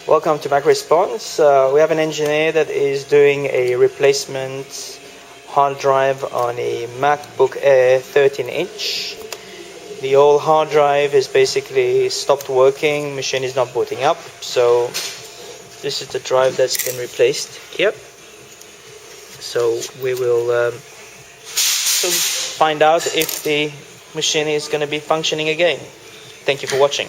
Welcome to Mac Response. We have an engineer that is doing a replacement hard drive on a MacBook Air 13-inch. The old hard drive is basically stopped working, machine is not booting up, so this is the drive that's been replaced here. So we will soon find out if the machine is going to be functioning again. Thank you for watching.